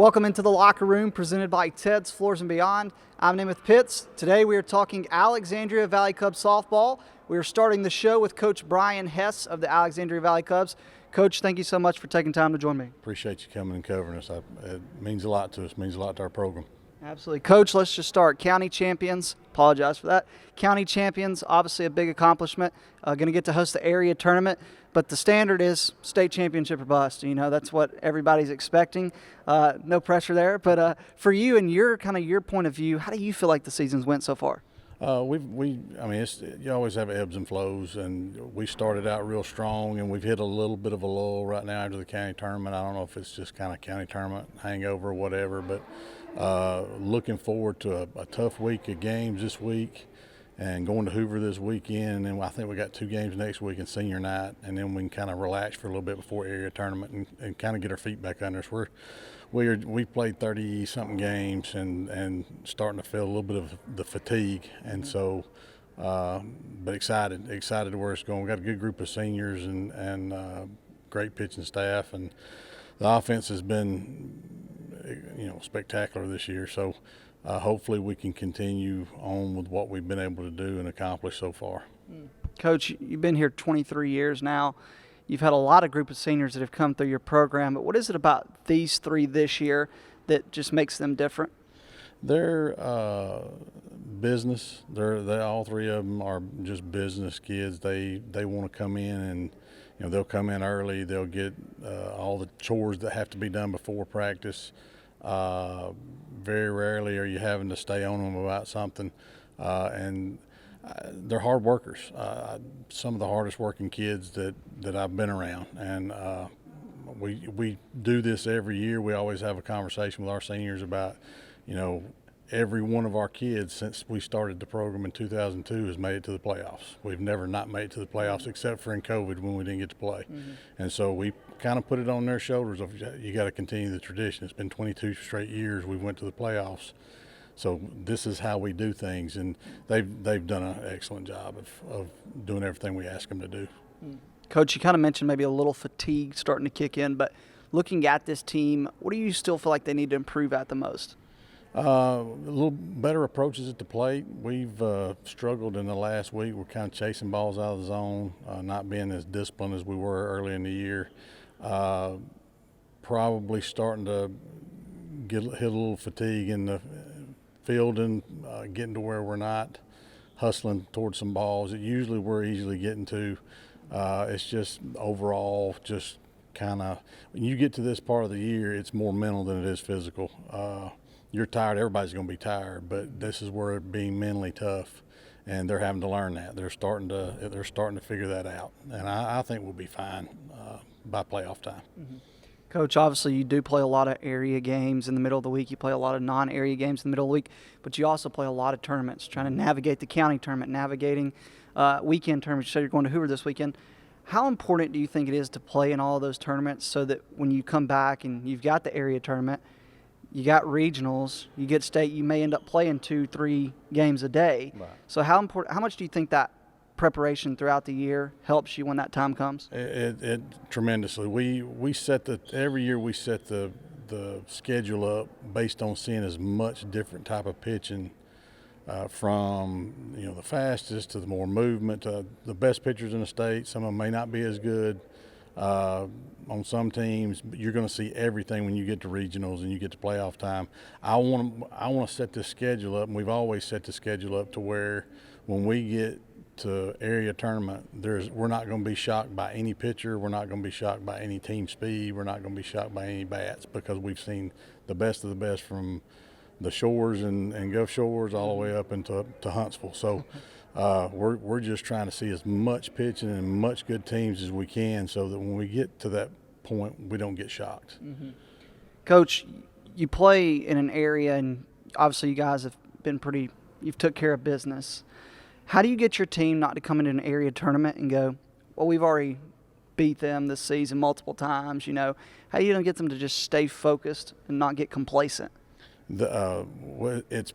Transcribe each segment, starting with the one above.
Welcome into the Locker Room, presented by Ted's Floors and Beyond. I'm Namath Pitts. Today we are talking Alexandria Valley Cubs softball. We are starting the show with Coach Brian Hess of the Alexandria Valley Cubs. Coach, thank you so much for taking time to join me. Appreciate you coming and covering us. It means a lot to us, means a lot to our program. Absolutely. Coach, let's just start. County champions, apologize for that. County champions, obviously a big accomplishment. Going to get to host the area tournament, but the standard is state championship or bust. You know, that's what everybody's expecting. No pressure there, but for you and your point of view, how do you feel like the season's went so far? You always have ebbs and flows, and we started out real strong, and we've hit a little bit of a lull right now after the county tournament. I don't know if it's just kind of county tournament hangover or whatever, but looking forward to a tough week of games this week and going to Hoover this weekend, and I think we got 2 games next week and senior night, and then we can kind of relax for a little bit before area tournament and kind of get our feet back under us. We played 30-something games and starting to feel a little bit of the fatigue, and so but excited to where it's going. We got a good group of seniors and great pitching staff, and the offense has been spectacular this year. So hopefully we can continue on with what we've been able to do and accomplish so far. Coach, you've been here 23 years now. You've had a lot of group of seniors that have come through your program, but what is it about these 3 this year that just makes them different? They're business. They all 3 of them are just business kids. They want to come in and they'll come in early. They'll get all the chores that have to be done before practice. Very rarely are you having to stay on them about something, and they're hard workers. Some of the hardest working kids that I've been around, and we do this every year. We always have a conversation with our seniors about, every one of our kids since we started the program in 2002 has made it to the playoffs. We've never not made it to the playoffs except for in COVID when we didn't get to play. And so we kind of put it on their shoulders of, you got to continue the tradition. It's been 22 straight years we went to the playoffs. So this is how we do things, and they've done an excellent job of doing everything we ask them to do. Coach, you kind of mentioned maybe a little fatigue starting to kick in, but looking at this team, what do you still feel like they need to improve at the most? A little better approaches at the plate. We've struggled in the last week. We're kind of chasing balls out of the zone, not being as disciplined as we were early in the year. Probably starting to hit a little fatigue in the field and getting to where we're not hustling towards some balls that usually we're easily getting to. It's just overall just kind of, when you get to this part of the year, it's more mental than it is physical. You're tired, everybody's going to be tired, but this is where it's being mentally tough, and they're having to learn that. They're starting to figure that out, and I think we'll be fine by playoff time. Coach, obviously you do play a lot of area games in the middle of the week. You play a lot of non-area games in the middle of the week, but you also play a lot of tournaments, trying to navigate the county tournament, navigating weekend tournaments. You said you're going to Hoover this weekend. How important do you think it is to play in all of those tournaments so that when you come back and you've got the area tournament, you got regionals, you get state, you may end up playing 2-3 games a day. Right. So how much do you think that preparation throughout the year helps you when that time comes? It tremendously. Every year we set the schedule up based on seeing as much different type of pitching, from the fastest to the more movement to the best pitchers in the state. Some of them may not be as good on some teams, but you're going to see everything when you get to regionals and you get to playoff time. I want to set this schedule up, and we've always set the schedule up to where when we get to area tournament, we're not going to be shocked by any pitcher. We're not going to be shocked by any team speed. We're not going to be shocked by any bats, because we've seen the best of the best from the shores and Gulf Shores all the way up into Huntsville. So we're just trying to see as much pitching and much good teams as we can, so that when we get to that point, we don't get shocked. Coach, you play in an area, and obviously you guys have been you've took care of business. How do you get your team not to come into an area tournament and go, well, we've already beat them this season multiple times, How do you get them to just stay focused and not get complacent? It's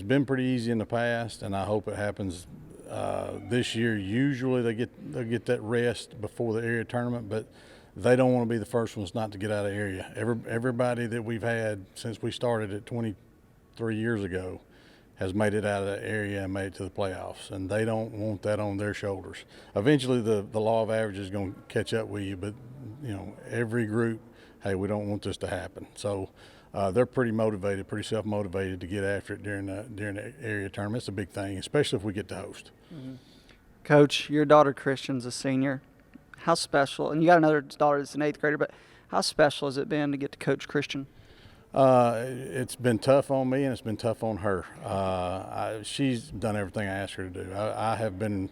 been pretty easy in the past, and I hope it happens this year. Usually they'll get that rest before the area tournament, but they don't want to be the first ones not to get out of the area. Everybody that we've had since we started it 23 years ago has made it out of that area and made it to the playoffs, and they don't want that on their shoulders. Eventually the law of averages is going to catch up with you, but every group, hey, we don't want this to happen. So they're pretty motivated, pretty self-motivated to get after it during the area tournament. It's a big thing, especially if we get to host. Mm-hmm. Coach, your daughter Christian's a senior. How special, and you got another daughter that's an 8th grader, but how special has it been to get to coach Christian? It's been tough on me and it's been tough on her. She's done everything I asked her to do. I have been,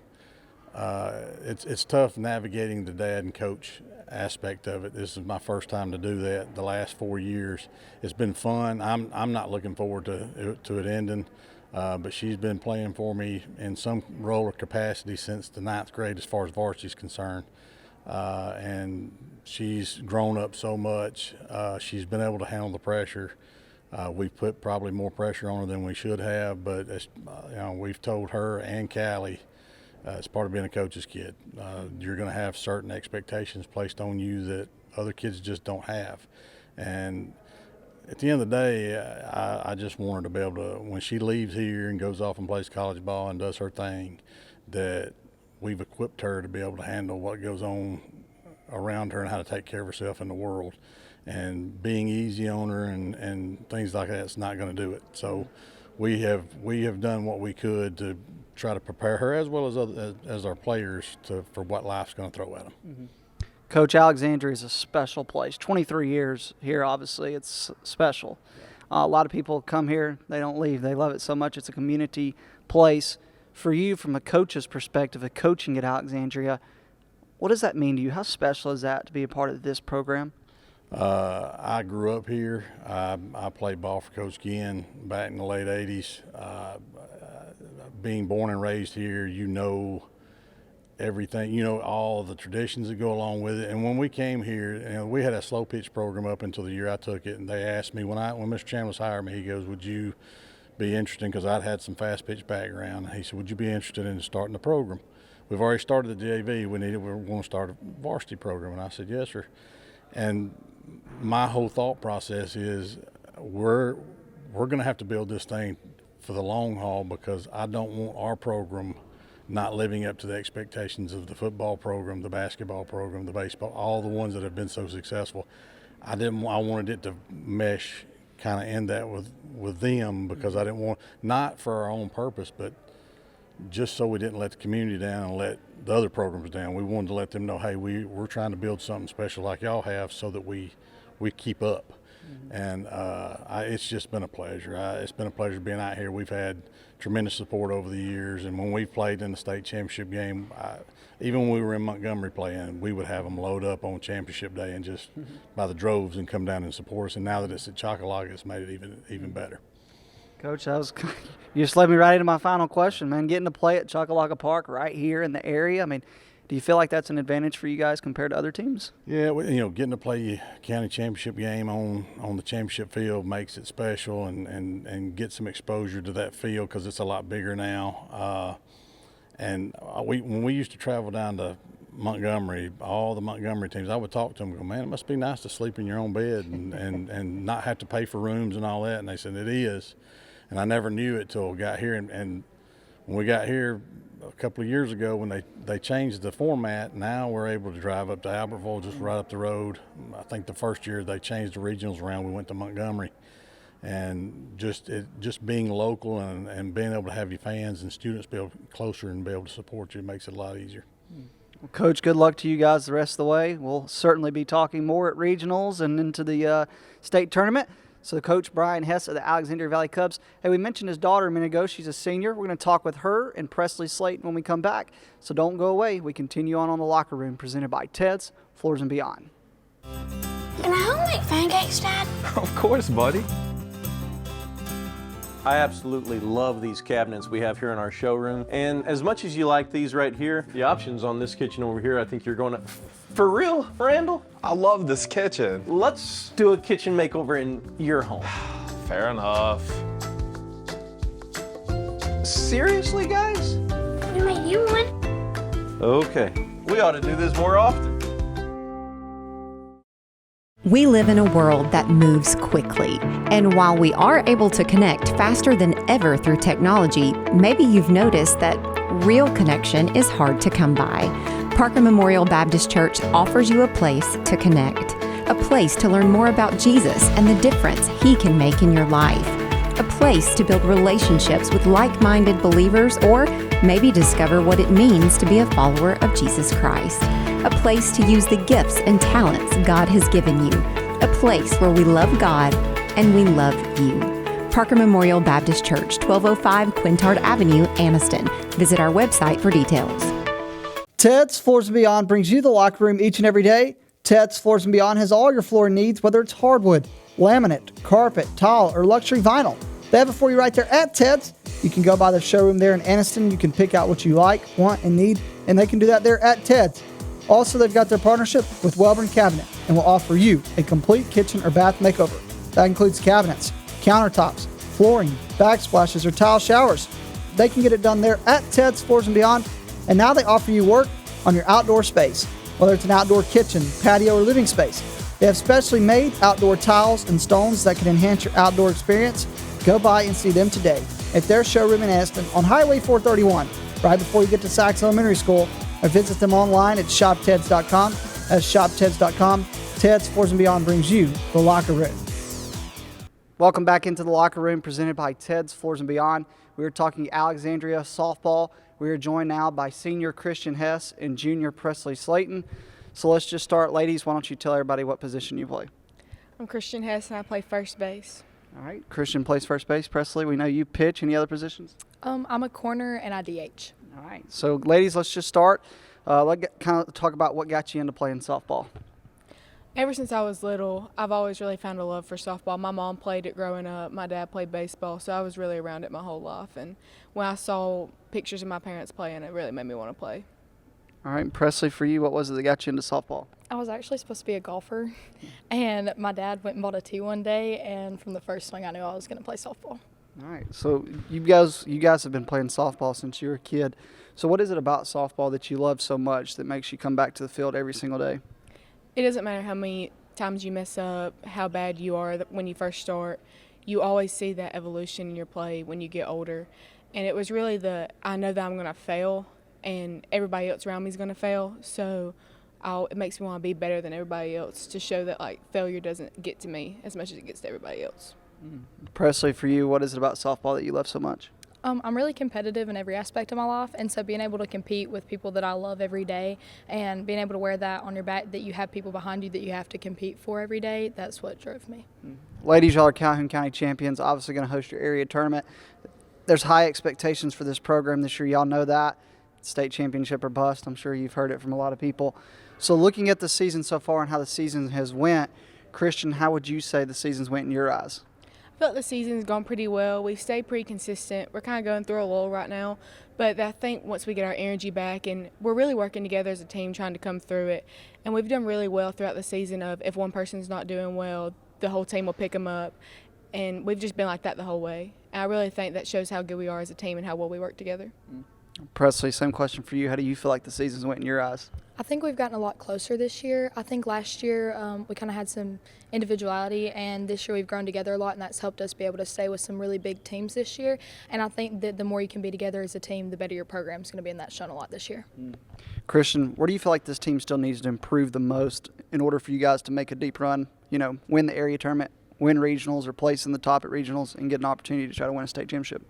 it's tough navigating the dad and coach aspect of it. This is my first time to do that. The last 4 years, it's been fun. I'm not looking forward to it ending, but she's been playing for me in some role or capacity since the 9th grade as far as varsity is concerned. And she's grown up so much. She's been able to handle the pressure. We've put probably more pressure on her than we should have, but we've told her and Callie, it's part of being a coach's kid. You're going to have certain expectations placed on you that other kids just don't have. And at the end of the day, I just want her to be able to, when she leaves here and goes off and plays college ball and does her thing, that we've equipped her to be able to handle what goes on around her and how to take care of herself in the world. And being easy on her and things like that's not going to do it. So we have done what we could to try to prepare her as well as our players for what life's going to throw at them. Mm-hmm. Coach, Alexandria is a special place. 23 years here, obviously, it's special. A lot of people come here, they don't leave. They love it so much. It's a community place. For you, from a coach's perspective, of coaching at Alexandria, what does that mean to you? How special is that to be a part of this program? I grew up here. I played ball for Coach Ginn back in the late 80s. Being born and raised here, everything, all of the traditions that go along with it. And when we came here, we had a slow pitch program up until the year I took it, and they asked me, when Mr. Chambliss hired me, he goes, would you be interested, because I'd had some fast pitch background. He said, would you be interested in starting the program? We've already started the JV. We're going to start a varsity program. And I said, yes, sir. And my whole thought process is we're going to have to build this thing for the long haul, because I don't want our program not living up to the expectations of the football program, the basketball program, the baseball, all the ones that have been so successful. I wanted it to mesh, kind of end that with them, because I didn't want, not for our own purpose, but just so we didn't let the community down and let the other programs down. We wanted to let them know, hey, we're trying to build something special like y'all have, so that we keep up. Mm-hmm. And it's just been a pleasure. It's been a pleasure being out here. We've had tremendous support over the years, and when we've played in the state championship game, even when we were in Montgomery playing, we would have them load up on championship day and just by the droves and come down and support us. And now that it's at Chocolate, it's made it even better. Coach, you just led me right into my final question, man. Getting to play at Chocolaca Park right here in the area, I mean, do you feel like that's an advantage for you guys compared to other teams? Yeah, getting to play county championship game on the championship field makes it special, and get some exposure to that field, because it's a lot bigger now. When we used to travel down to Montgomery, all the Montgomery teams, I would talk to them and go, man, it must be nice to sleep in your own bed and not have to pay for rooms and all that. And they said, it is. And I never knew it till I got here. And when we got here a couple of years ago, when they changed the format, now we're able to drive up to Albertville, just right up the road. I think the first year they changed the regionals around, we went to Montgomery. And just being local and being able to have your fans and students be able closer and be able to support you makes it a lot easier. Well, Coach, good luck to you guys the rest of the way. We'll certainly be talking more at regionals and into the state tournament. So Coach Brian Hess of the Alexandria Valley Cubs. Hey, we mentioned his daughter a minute ago. She's a senior. We're going to talk with her and Presley Slayton when we come back. So don't go away. We continue on the Locker Room, presented by Ted's Floors and Beyond. Can I help make pancakes, Dad? Of course, buddy. I absolutely love these cabinets we have here in our showroom. And as much as you like these right here, the options on this kitchen over here, I think you're going to... For real, Randall? I love this kitchen. Let's do a kitchen makeover in your home. Fair enough. Seriously, guys? We made you one. Okay. We ought to do this more often. We live in a world that moves quickly, and while we are able to connect faster than ever through technology, maybe you've noticed that real connection is hard to come by. Parker Memorial Baptist Church offers you a place to connect, a place to learn more about Jesus and the difference He can make in your life, a place to build relationships with like-minded believers, or maybe discover what it means to be a follower of Jesus Christ. A place to use the gifts and talents God has given you. A place where we love God and we love you. Parker Memorial Baptist Church, 1205 Quintard Avenue, Anniston. Visit our website for details. Ted's Floors and Beyond brings you the locker room each and every day. Ted's Floors and Beyond has all your flooring needs, whether it's hardwood, laminate, carpet, tile, or luxury vinyl. They have it for you right there at Ted's. You can go by their showroom there in Anniston. You can pick out what you like, want, and need, and they can do that there at Ted's. Also, they've got their partnership with Welborn Cabinet and will offer you a complete kitchen or bath makeover. That includes cabinets, countertops, flooring, backsplashes, or tile showers. They can get it done there at Ted's Floors and Beyond. And now they offer you work on your outdoor space, whether it's an outdoor kitchen, patio, or living space. They have specially made outdoor tiles and stones that can enhance your outdoor experience. Go by and see them today at their showroom in Anniston on Highway 431, right before you get to Sachs Elementary School. Or visit them online at shopteds.com. That's shopteds.com. Ted's Floors and Beyond brings you the locker room. Welcome back into the locker room presented by Ted's Floors and Beyond. We are talking Alexandria softball. We are joined now by senior Christian Hess and junior Presley Slayton. So let's just start. Ladies, why don't you tell everybody what position you play? I'm Christian Hess and I play first base. All right. Christian plays first base. Presley, we know you pitch. Any other positions? I'm a corner and I DH. All right. So, ladies, let's just start. Let's kind of talk about what got you into playing softball. Ever since I was little, I've always really found a love for softball. My mom played it growing up. My dad played baseball, so I was really around it my whole life. And when I saw pictures of my parents playing, it really made me want to play. All right. Presley, for you, what was it that got you into softball? I was actually supposed to be a golfer, and my dad went and bought a tee one day, and from the first swing I knew I was going to play softball. All right. So you guys have been playing softball since you were a kid. So what is it about softball that you love so much that makes you come back to the field every single day? It doesn't matter how many times you mess up, how bad you are when you first start. You always see that evolution in your play when you get older. And it was really I know that I'm going to fail, and everybody else around me is going to fail. So it makes me want to be better than everybody else to show that failure doesn't get to me as much as it gets to everybody else. Presley, for you, what is it about softball that you love so much? I'm really competitive in every aspect of my life, and so being able to compete with people that I love every day and being able to wear that on your back, that you have people behind you that you have to compete for every day, that's what drove me. Ladies, y'all are Calhoun County champions, obviously going to host your area tournament. There's high expectations for this program this year. Y'all know that. State championship or bust. I'm sure you've heard it from a lot of people. So looking at the season so far and how the season has went, Christian, how would you say the season's went in your eyes? I felt the season's gone pretty well. We've stayed pretty consistent. We're kind of going through a lull right now, but I think once we get our energy back, and we're really working together as a team trying to come through it, and we've done really well throughout the season of if one person's not doing well, the whole team will pick them up, and we've just been like that the whole way. And I really think that shows how good we are as a team and how well we work together. Presley, same question for you. How do you feel like the season's went in your eyes? I think we've gotten a lot closer this year. I think last year we kind of had some individuality, and this year we've grown together a lot, and that's helped us be able to stay with some really big teams this year. And I think that the more you can be together as a team, the better your program's going to be, and that's shown a lot this year. Christian, where do you feel like this team still needs to improve the most in order for you guys to make a deep run, win the area tournament, win regionals, or place in the top at regionals, and get an opportunity to try to win a state championship?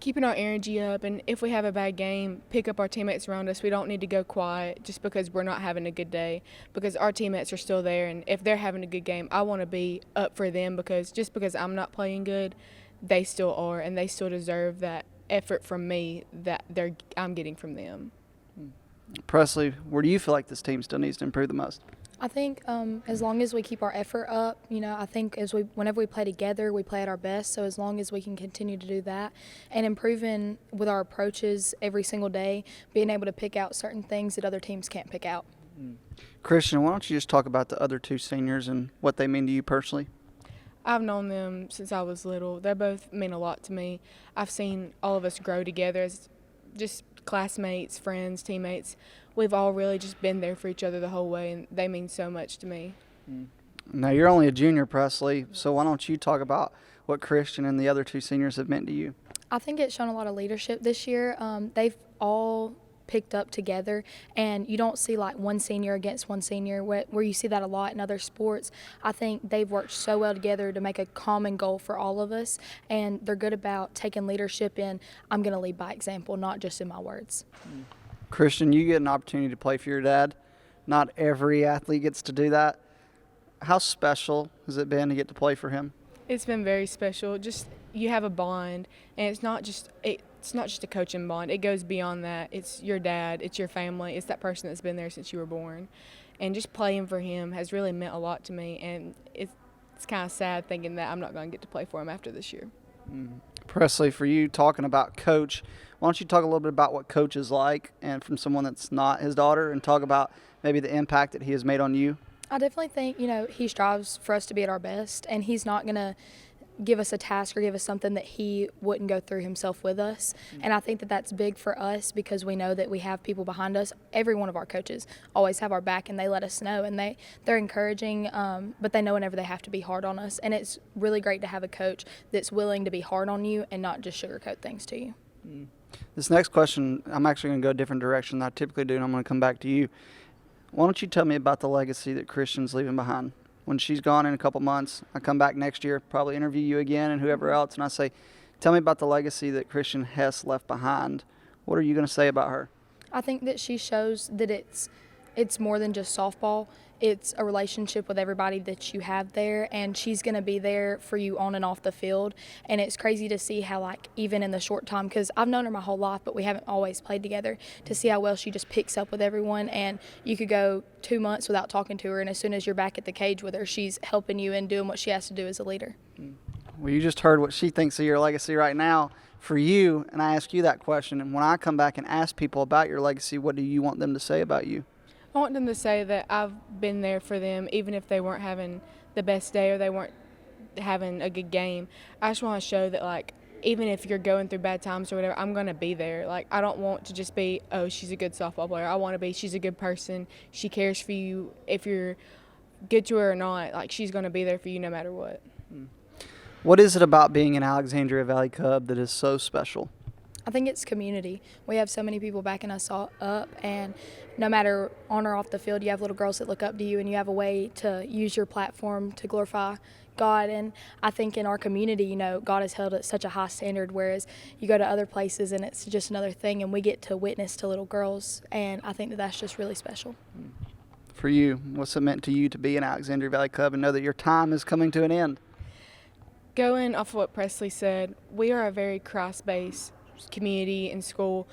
Keeping our energy up, and if we have a bad game, pick up our teammates around us. We don't need to go quiet just because we're not having a good day, because our teammates are still there, and if they're having a good game, I want to be up for them, because just because I'm not playing good, they still are, and they still deserve that effort from me that I'm getting from them. Presley, where do you feel like this team still needs to improve the most? I think as long as we keep our effort up, I think whenever we play together, we play at our best. So as long as we can continue to do that and improving with our approaches every single day, being able to pick out certain things that other teams can't pick out. Christian, why don't you just talk about the other two seniors and what they mean to you personally? I've known them since I was little. They both mean a lot to me. I've seen all of us grow together as just classmates, friends, teammates. We've all really just been there for each other the whole way, and they mean so much to me. Now, you're only a junior, Presley, so why don't you talk about what Christian and the other two seniors have meant to you? I think it's shown a lot of leadership this year. They've all picked up together, and you don't see like one senior against one senior where you see that a lot in other sports. I think they've worked so well together to make a common goal for all of us, and they're good about taking leadership in, I'm going to lead by example, not just in my words. Christian, you get an opportunity to play for your dad. Not every athlete gets to do that. How special has it been to get to play for him? It's been very special. Just you have a bond, and it's not just a coaching bond. It goes beyond that. It's your dad. It's your family. It's that person that's been there since you were born. And just playing for him has really meant a lot to me, and it's kind of sad thinking that I'm not going to get to play for him after this year. Presley, for you, talking about Coach, why don't you talk a little bit about what Coach is like, and from someone that's not his daughter, and talk about maybe the impact that he has made on you? I definitely think, he strives for us to be at our best, and he's not going to give us a task or give us something that he wouldn't go through himself with us. And I think that that's big for us because we know that we have people behind us. Every one of our coaches always have our back, and they let us know, and they're encouraging, but they know whenever they have to be hard on us. And it's really great to have a coach that's willing to be hard on you and not just sugarcoat things to you. This next question, I'm actually going to go a different direction than I typically do, and I'm going to come back to you. Why don't you tell me about the legacy that Christian's leaving behind? When she's gone in a couple months, I come back next year, probably interview you again and whoever else, and I say, tell me about the legacy that Christian Hess left behind. What are you going to say about her? I think that she shows that it's more than just softball. It's a relationship with everybody that you have there, and she's going to be there for you on and off the field. And it's crazy to see how, even in the short time, because I've known her my whole life, but we haven't always played together, to see how well she just picks up with everyone. And you could go 2 months without talking to her, and as soon as you're back at the cage with her, she's helping you and doing what she has to do as a leader. Well, you just heard what she thinks of your legacy right now for you, and I ask you that question. And when I come back and ask people about your legacy, what do you want them to say about you? I want them to say that I've been there for them, even if they weren't having the best day or they weren't having a good game. I just want to show that, even if you're going through bad times or whatever, I'm going to be there. I don't want to just be, oh, she's a good softball player. I want to be, she's a good person. She cares for you. If you're good to her or not, she's going to be there for you no matter what. What is it about being an Alexandria Valley Cub that is so special? I think it's community. We have so many people backing us all up, and no matter on or off the field, you have little girls that look up to you, and you have a way to use your platform to glorify God. And I think in our community, God is held at such a high standard, whereas you go to other places and it's just another thing, and we get to witness to little girls, and I think that that's just really special. For you, what's it meant to you to be an Alexandria Valley Cub and know that your time is coming to an end? Going off of what Presley said, we are a very Christ-based community and school.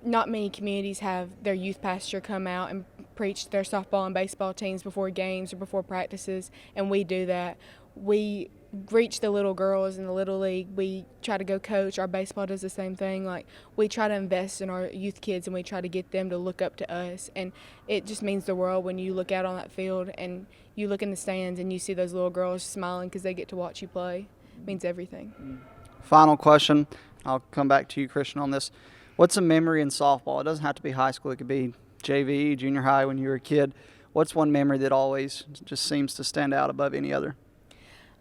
Not many communities have their youth pastor come out and preach their softball and baseball teams before games or before practices, and we do that. We reach the little girls in the Little League. We try to go coach. Our baseball does the same thing. We try to invest in our youth kids, and we try to get them to look up to us, and it just means the world when you look out on that field and you look in the stands and you see those little girls smiling because they get to watch you play. It means everything. Final question. I'll come back to you, Christian, on this. What's a memory in softball? It doesn't have to be high school. It could be JV, junior high when you were a kid. What's one memory that always just seems to stand out above any other?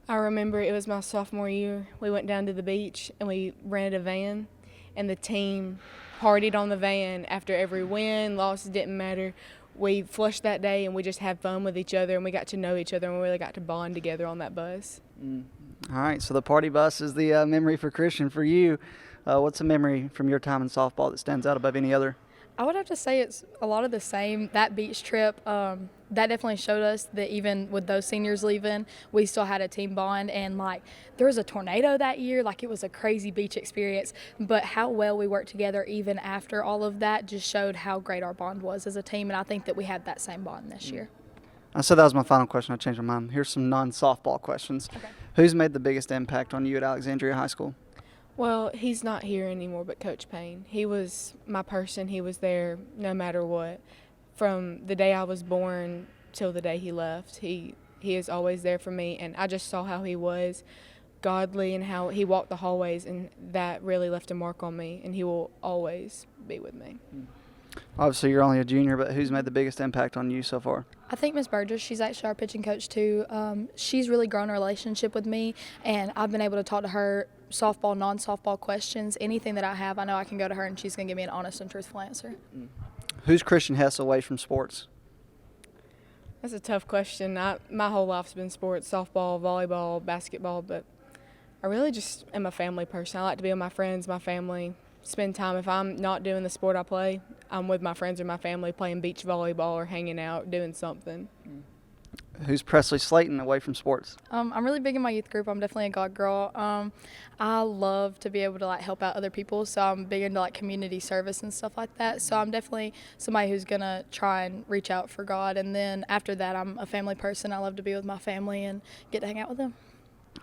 I remember it was my sophomore year. We went down to the beach and we rented a van, and the team partied on the van after every win, loss, didn't matter. We flushed that day and we just had fun with each other, and we got to know each other, and we really got to bond together on that bus. All right, so the party bus is the memory for Christian. For you, what's a memory from your time in softball that stands out above any other? I would have to say it's a lot of the same. That beach trip, that definitely showed us that even with those seniors leaving, we still had a team bond. And there was a tornado that year. It was a crazy beach experience. But how well we worked together even after all of that just showed how great our bond was as a team. And I think that we had that same bond this year. I said that was my final question. I changed my mind. Here's some non-softball questions. Okay. Who's made the biggest impact on you at Alexandria High School? Well, he's not here anymore, but Coach Payne. He was my person. He was there no matter what. From the day I was born till the day he left, he is always there for me. And I just saw how he was godly and how he walked the hallways, and that really left a mark on me, and he will always be with me. Obviously, you're only a junior, but who's made the biggest impact on you so far? I think Miss Burgess, she's actually our pitching coach too. She's really grown a relationship with me, and I've been able to talk to her softball, non-softball questions. Anything that I have, I know I can go to her, and she's going to give me an honest and truthful answer. Who's Christian Hess away from sports? That's a tough question. My whole life's been sports, softball, volleyball, basketball, but I really just am a family person. I like to be with my friends, my family, spend time. If I'm not doing the sport I play, I'm with my friends or my family playing beach volleyball or hanging out, doing something. Who's Presley Slayton away from sports? I'm really big in my youth group. I'm definitely a God girl. I love to be able to help out other people, so I'm big into community service and stuff like that. So I'm definitely somebody who's gonna try and reach out for God. And then after that, I'm a family person. I love to be with my family and get to hang out with them.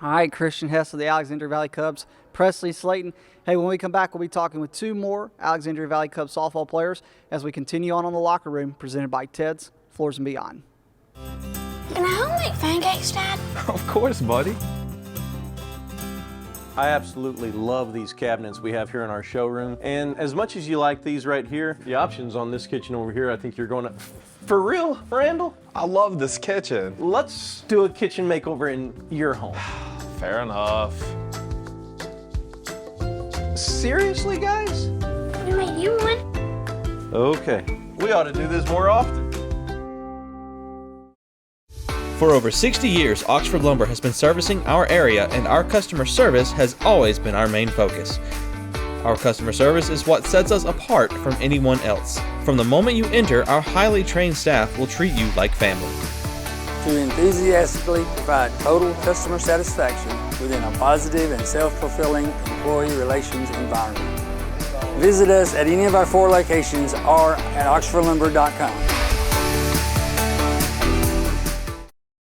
All right, Christian Hess of the Alexandria Valley Cubs, Presley Slayton. Hey, when we come back, we'll be talking with two more Alexandria Valley Cubs softball players as we continue on the Locker Room, presented by Ted's Floors and Beyond. Can I help make pancakes, Dad? Of course, buddy. I absolutely love these cabinets we have here in our showroom. And as much as you like these right here, the options on this kitchen over here, I think you're going to... For real, Randall? I love this kitchen. Let's do a kitchen makeover in your home. Fair enough. Seriously, guys? We made you one. Okay. We ought to do this more often. For over 60 years, Oxford Lumber has been servicing our area, and our customer service has always been our main focus. Our customer service is what sets us apart from anyone else. From the moment you enter, our highly trained staff will treat you like family. To enthusiastically provide total customer satisfaction within a positive and self-fulfilling employee relations environment. Visit us at any of our 4 locations or at oxfordlumber.com.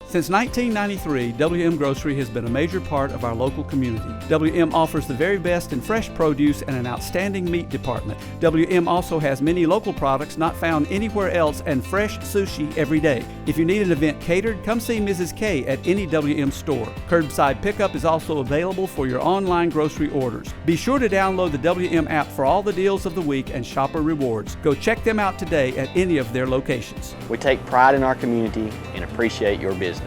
Since 1993, WM Grocery has been a major part of our local community. WM offers the very best in fresh produce and an outstanding meat department. WM also has many local products not found anywhere else and fresh sushi every day. If you need an event catered, come see Mrs. K at any WM store. Curbside pickup is also available for your online grocery orders. Be sure to download the WM app for all the deals of the week and shopper rewards. Go check them out today at any of their locations. We take pride in our community and appreciate your business.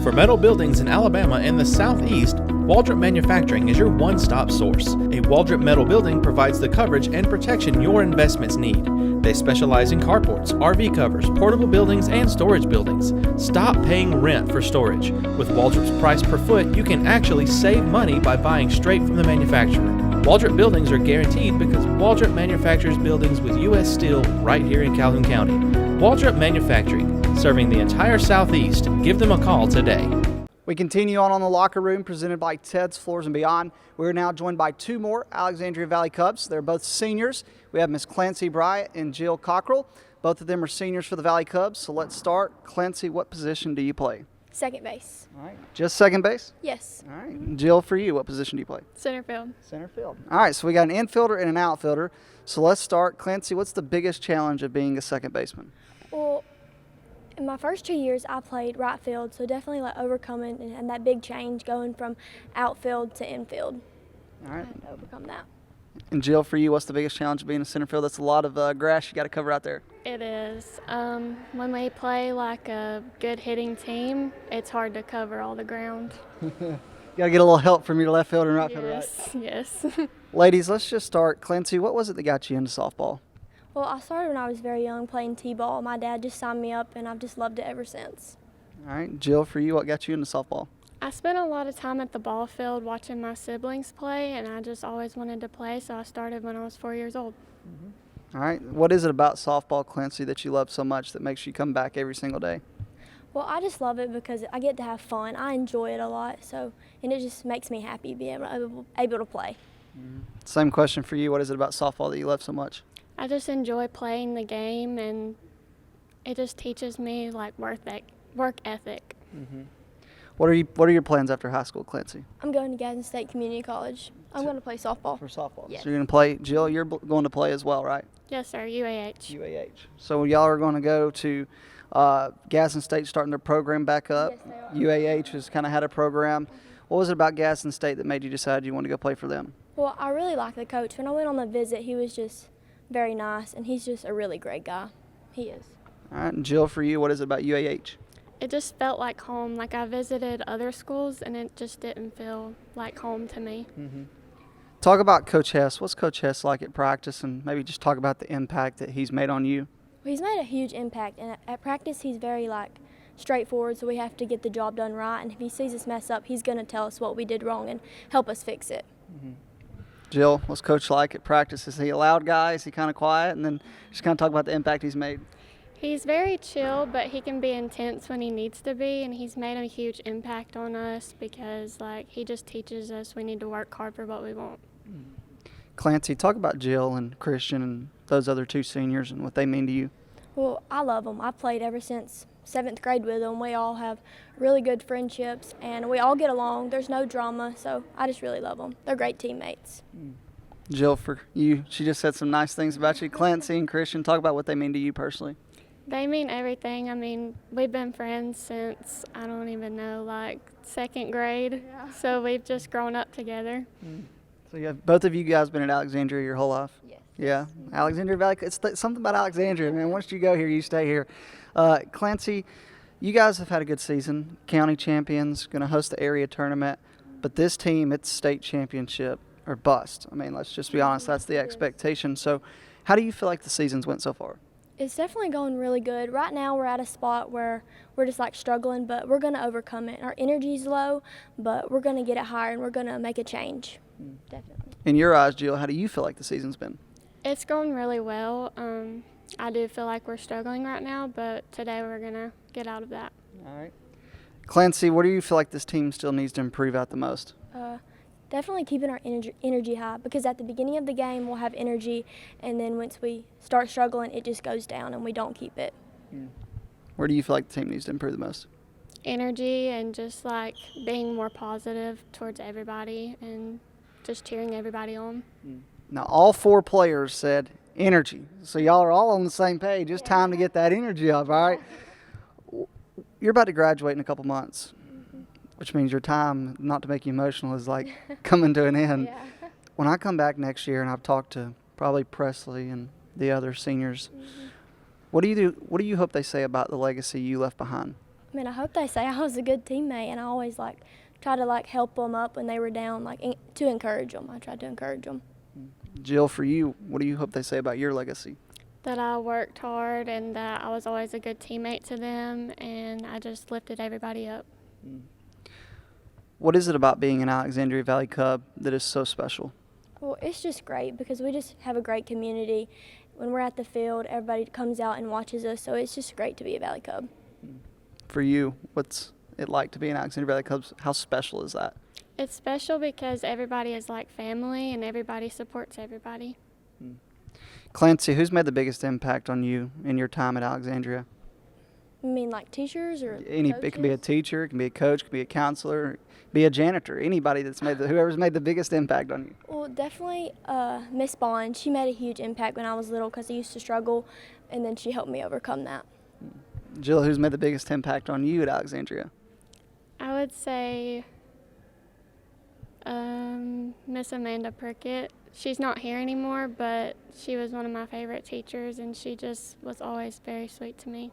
For metal buildings in Alabama and the Southeast, Waldrop Manufacturing is your one-stop source. A Waldrop metal building provides the coverage and protection your investments need. They specialize in carports, RV covers, portable buildings, and storage buildings. Stop paying rent for storage. With Waldrop's price per foot, you can actually save money by buying straight from the manufacturer. Waldrop buildings are guaranteed because Waldrop manufactures buildings with U.S. steel right here in Calhoun County. Waldrop Manufacturing, serving the entire Southeast. Give them a call today. We continue on the Locker Room, presented by Ted's Floors and Beyond. We're now joined by two more Alexandria Valley Cubs. They're both seniors. We have Miss Clancy Bryant and Jill Cockrell. Both of them are seniors for the Valley Cubs. So let's start. Clancy, what position do you play? Second base. All right. Just second base? Yes. All right. Jill, for you, what position do you play? Center field. Center field. All right, so we got an infielder and an outfielder. So let's start. Clancy, what's the biggest challenge of being a second baseman? Well, in my first 2 years, I played right field, so definitely overcoming and that big change going from outfield to infield. All right. I had to overcome that. And Jill, for you, what's the biggest challenge of being a center field? That's a lot of grass you got to cover out there. It is. When we play like a good hitting team, it's hard to cover all the ground. You got to get a little help from your left fielder and right fielder, right? Yes. Ladies, let's just start. Clancy, what was it that got you into softball? Well, I started when I was very young playing t-ball. My dad just signed me up, and I've just loved it ever since. All right. Jill, for you, what got you into softball? I spent a lot of time at the ball field watching my siblings play, and I just always wanted to play, so I started when I was 4 years old. All right. What is it about softball, Clancy, that you love so much that makes you come back every single day? Well, I just love it because I get to have fun. I enjoy it a lot, and it just makes me happy being able to play. Same question for you. What is it about softball that you love so much? I just enjoy playing the game, and it just teaches me like work ethic. What are your plans after high school, Clancy? I'm going to Gadsden State Community College. I'm going to play softball. For softball? Yes. So you're going to play. Jill, you're going to play as well, right? Yes, sir. UAH. UAH. So y'all are going to go to Gadsden State starting their program back up. Yes, they are. UAH has kind of had a program. What was it about Gadsden State that made you decide you want to go play for them? Well, I really like the coach. When I went on the visit, he was just very nice, and he's just a really great guy. He is. All right, and Jill, for you, what is it about UAH? It just felt like home. Like I visited other schools and it just didn't feel like home to me. Talk about Coach Hess. What's Coach Hess like at practice, and maybe just talk about the impact that he's made on you? Well, he's made a huge impact, and at practice he's very straightforward, so we have to get the job done right, and if he sees us mess up, he's going to tell us what we did wrong and help us fix it. Jill, what's Coach like at practice? Is he a loud guy? Is he kind of quiet? And then just kind of talk about the impact he's made. He's very chill, but he can be intense when he needs to be, and he's made a huge impact on us because he just teaches us we need to work hard for what we want. Clancy, talk about Jill and Christian and those other two seniors and what they mean to you. Well, I love them. I've played ever since 7th grade with them. We all have really good friendships, and we all get along. There's no drama, so I just really love them. They're great teammates. Jill, for you, she just said some nice things about you. Clancy and Christian, talk about what they mean to you personally. They mean everything. I mean, we've been friends since, I don't even know, 2nd grade. Yeah. So we've just grown up together. So both of you guys been at Alexandria your whole life? Yes. Yeah, Alexandria Valley. It's something about Alexandria, man. Once you go here, you stay here. Clancy, you guys have had a good season. County champions, going to host the area tournament. But this team, it's state championship or bust. I mean, let's just be honest. That's the expectation. So how do you feel like the season's went so far? It's definitely going really good. Right now we're at a spot where we're just struggling, but we're going to overcome it. Our energy's low, but we're going to get it higher and we're going to make a change. Definitely. In your eyes, Jill, how do you feel like the season's been? It's going really well. I do feel like we're struggling right now, but today we're going to get out of that. All right. Clancy, what do you feel like this team still needs to improve at the most? Definitely keeping our energy high, because at the beginning of the game we'll have energy, and then once we start struggling, it just goes down and we don't keep it. Where do you feel like the team needs to improve the most? Energy and just being more positive towards everybody and just cheering everybody on. Now, all 4 players said energy. So y'all are all on the same page. It's time to get that energy up, all right? You're about to graduate in a couple months, which means your time, not to make you emotional, is coming to an end. Yeah. When I come back next year, and I've talked to probably Presley and the other seniors, what do you hope they say about the legacy you left behind? I mean, I hope they say I was a good teammate, and I always try to help them up when they were down, to encourage them. I tried to encourage them. Jill, for you, what do you hope they say about your legacy? That I worked hard and that I was always a good teammate to them, and I just lifted everybody up. What is it about being an Alexandria Valley Cub that is so special? Well, it's just great because we just have a great community. When we're at the field, everybody comes out and watches us, so it's just great to be a Valley Cub. For you, what's it like to be an Alexandria Valley Cub? How special is that? It's special because everybody is like family and everybody supports everybody. Clancy, who's made the biggest impact on you in your time at Alexandria? You mean teachers or It can be a teacher, it can be a coach, it can be a counselor, be a janitor, anybody that's whoever's made the biggest impact on you. Well, definitely Miss Bond. She made a huge impact when I was little because I used to struggle, and then she helped me overcome that. Jill, who's made the biggest impact on you at Alexandria? I would say Miss Amanda Prickett. She's not here anymore, but she was one of my favorite teachers, and she just was always very sweet to me.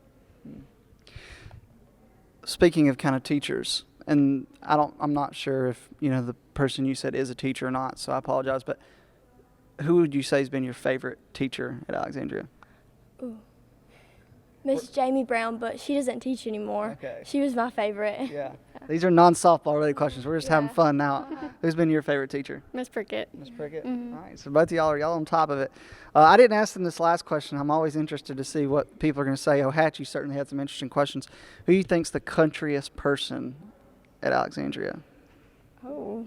Speaking of kind of teachers, and I'm not sure if the person you said is a teacher or not, so I apologize, but who would you say has been your favorite teacher at Alexandria? Ooh. Miss Jamie Brown, but she doesn't teach anymore. Okay. She was my favorite. Yeah. These are non-softball related questions. We're just having fun now. Who's been your favorite teacher? Miss Prickett. Miss Prickett? Mm-hmm. All right, so both of y'all are on top of it. I didn't ask them this last question. I'm always interested to see what people are going to say. Oh, Hatch, you certainly had some interesting questions. Who do you think's the countryest person at Alexandria? Oh,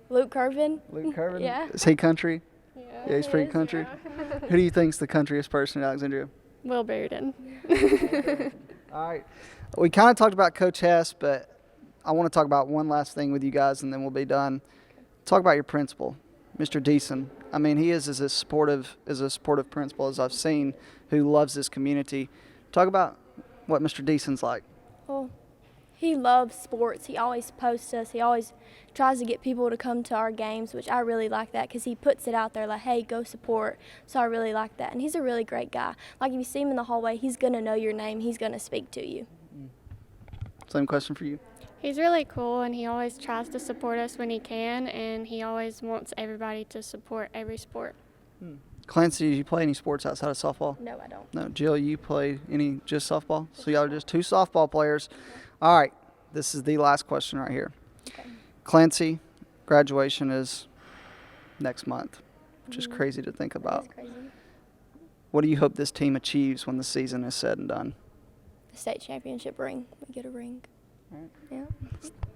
Luke Curvin. Luke Curvin? Yeah. Is he country? Yeah, he's pretty country. Yeah. Who do you think's the countryest person at Alexandria? Will Bearden. All right. We kind of talked about Coach Hess, but I want to talk about one last thing with you guys, and then we'll be done. Talk about your principal, Mr. Deason. I mean, he is as a supportive principal as I've seen, who loves this community. Talk about what Mr. Deason's like. Well, He loves sports. He always posts us. He always tries to get people to come to our games, which I really like that because he puts it out there like, hey, go support. So I really like that. And he's a really great guy. Like if you see him in the hallway, he's going to know your name. He's going to speak to you. Same question for you. He's really cool, and he always tries to support us when he can, and he always wants everybody to support every sport. Clancy, do you play any sports outside of softball? No, I don't. No. Jill, you play any just softball? So y'all are just two softball players. All right. This is the last question right here. Okay. Clancy, graduation is next month, which is crazy to think about. That's crazy. What do you hope this team achieves when the season is said and done? The state championship ring. We get a ring. Yeah.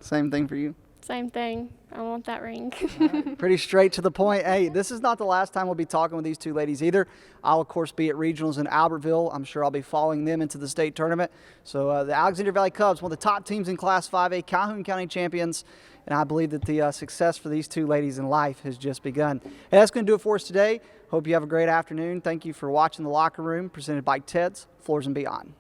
Same thing for you? Same thing. I want that ring. Pretty straight to the point. Hey, this is not the last time we'll be talking with these two ladies either. I'll, of course, be at regionals in Albertville. I'm sure I'll be following them into the state tournament. So the Alexandria Valley Cubs, one of the top teams in Class 5A, Calhoun County champions. And I believe that the success for these two ladies in life has just begun. Hey, that's going to do it for us today. Hope you have a great afternoon. Thank you for watching The Locker Room, presented by Ted's Floors and Beyond.